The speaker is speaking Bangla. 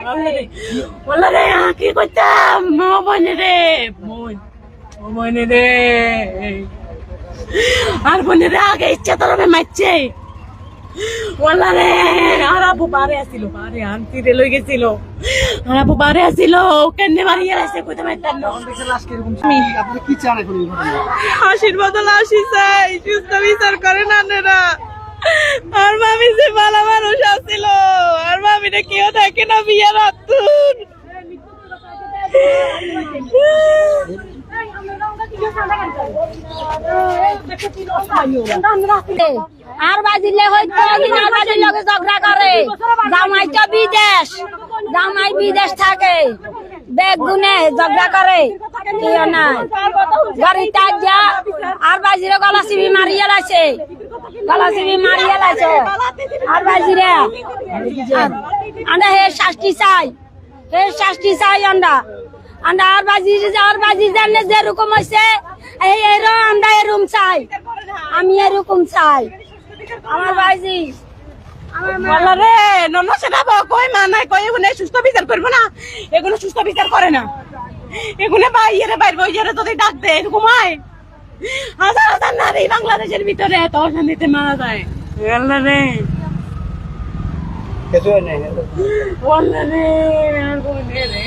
বললো রে কি করতাম মনে রে মনে রে আর বোনে রে আগে ইচ্ছা তোর মারছে বললা রে আর আপু বারে আসিল বারে আনতি রে লই গেছিল আর আপু বারে আসিল কেনে মারিয়ে আসছে কইতে মারতাম না আপনি কি চান এখন এই ঘটনায়? হাসির বদল হাসি চাই সুস্থ বিচার করে না নেরা আর মামি যে ভালো মানুষ আসিল আর মামিটা কেউ থাকে না বিয়ের আত্মুর আর বাজিলে হয়তো আর বাজির লগে ঝগড়া করে জামাই তো বিদেশ জামাই বিদেশ থাকে বেগ গুনে ঝগড়া করে কেউ নাই গাড়িটা যা আর বাজিরে গলা চিবি মারিয়ে লাইছে গলা চিবি মারিয়ে লাইছে আর বাজিরে আন্ডা হে শাস্তি চাই আন্ডা আর বাজি জানে যেরকম হয়েছে আমরা এরকম চাই আমি এরকম চাই আমার বাজি বললো রে নন্ন সেটা কই মা নাই কই এগুলো সুস্থ বিচার করবো না এগুলো সুস্থ বিচার করে না এগুলো বাইরে বাইরে ওইরে যদি ডাক দে এরকম হয় হাজার হাজার নারী বাংলাদেশের ভিতরে এত অশান্তিতে মারা যায় বললো রে কিছু নেই বললো রে আর বোনে রে